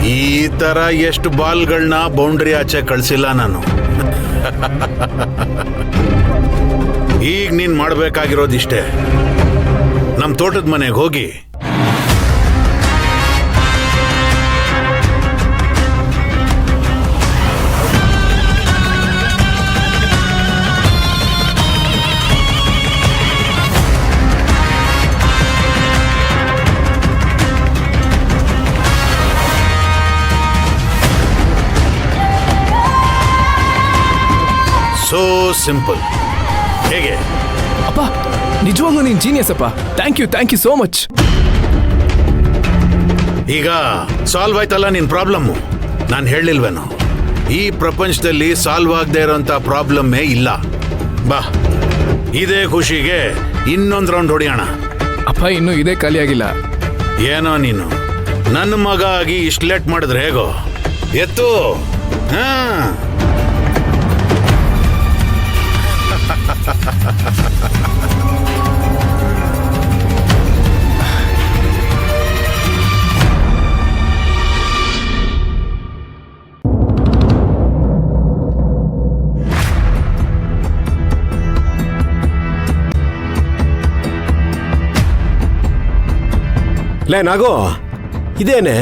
ಈ ತರ ಎಷ್ಟು ಬಾಲ್ಗಳನ್ನ ಬೌಂಡ್ರಿ ಆಚೆ ಕಳ್ಸಿಲ್ಲ ನಾನು. ಈಗ ನೀನ್ ಮಾಡ್ಬೇಕಾಗಿರೋದಿಷ್ಟೇ, ನಮ್ ತೋಟದ ಮನೆಗೆ ಹೋಗಿ ಸೋ ಸಿಂಪಲ್. ಹೇಗೆ ಅಪ್ಪ, ನಿಜವಾಗ್ಲೂ ನೀನ್ ಜೀನಿಯಸ್ ಅಪ್ಪ. Thank you so much. ಈಗ ಸಾಲ್ವ್ ಆಯ್ತಲ್ಲ ನಿನ್ ಪ್ರಾಬ್ಲಮ್ಮು. ನಾನು ಹೇಳಿಲ್ವೇನೋ, ಈ ಪ್ರಪಂಚದಲ್ಲಿ ಸಾಲ್ವ್ ಆಗದೆ ಇರೋಂಥ ಪ್ರಾಬ್ಲಮ್ಮೇ ಇಲ್ಲ. ಬಾ, ಇದೇ ಖುಷಿಗೆ ಇನ್ನೊಂದು ರೌಂಡ್ ಹೊಡಿಯೋಣ. ಅಪ್ಪ, ಇನ್ನೂ ಇದೇ ಖಾಲಿ ಆಗಿಲ್ಲ. ಏನೋ ನೀನು ನನ್ನ ಮಗ ಆಗಿ ಇಷ್ಟು ಲೇಟ್ ಮಾಡಿದ್ರೆ ಹೇಗೋ? ಎತ್ತು. ಹಾ, ಲೇ ನಾಗೋ, ಇದೇನೆ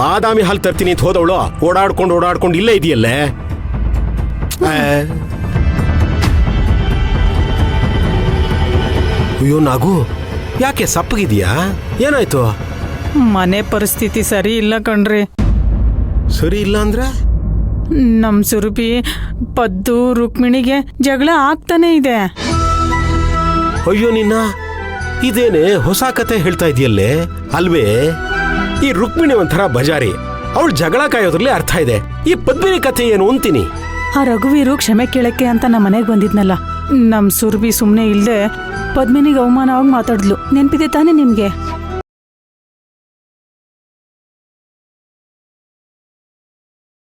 ಬಾದಾಮಿ ಹಾಲು ತರ್ತೀನಿ ಅಂತ ಹೋದವಳು ಓಡಾಡ್ಕೊಂಡು ಇಲ್ಲೇ ಇದೆಯಲ್ಲೇ. ಅಯ್ಯೋ ನಾಗು, ಯಾಕೆ ಸಪ್ಪಗಿದೆಯಾ? ಏನಾಯ್ತು? ಮನೆ ಪರಿಸ್ಥಿತಿ ಸರಿ ಇಲ್ಲ ಕಣ್ರಿ. ಸರಿ ಇಲ್ಲ ಅಂದ್ರೆ? ನಮ್ ಸುರಭಿ ಪದ್ದು ರುಕ್ಮಿಣಿಗೆ ಜಗಳ ಆಗ್ತಾನೆ ಇದೆ. ಅಯ್ಯೋ ನಿನ್ನ, ಇದೇನೆ ಹೊಸ ಕತೆ ಹೇಳ್ತಾ ಇದೆಯಲ್ಲೇ ಅಲ್ವೇ? ಈ ರುಕ್ಮಿಣಿ ಒಂಥರ ಬಜಾರಿ, ಅವಳು ಜಗಳ ಕಾಯೋದ್ರಲ್ಲಿ ಅರ್ಥ ಇದೆ. ಈ ಪದ್ಮಿನಿ ಕಥೆ ಏನು ಅಂತೀನಿ. ಆ ರಘುವೀರು ಕ್ಷಮೆ ಕೇಳಕ್ಕೆ ಅಂತ ನಮ್ಮ ಮನೆಗೆ ಬಂದಿದ್ನಲ್ಲ, ನಮ್ ಸುರಭಿ ಸುಮ್ನೆ ಇಲ್ದೆ ಪದ್ಮಿನಿಗೆ ಅವಮಾನವಾಗಿ ಮಾತಾಡ್ಲು. ನೆನ್ಪಿದೆ ತಾನೆ ನಿಮ್ಗೆ?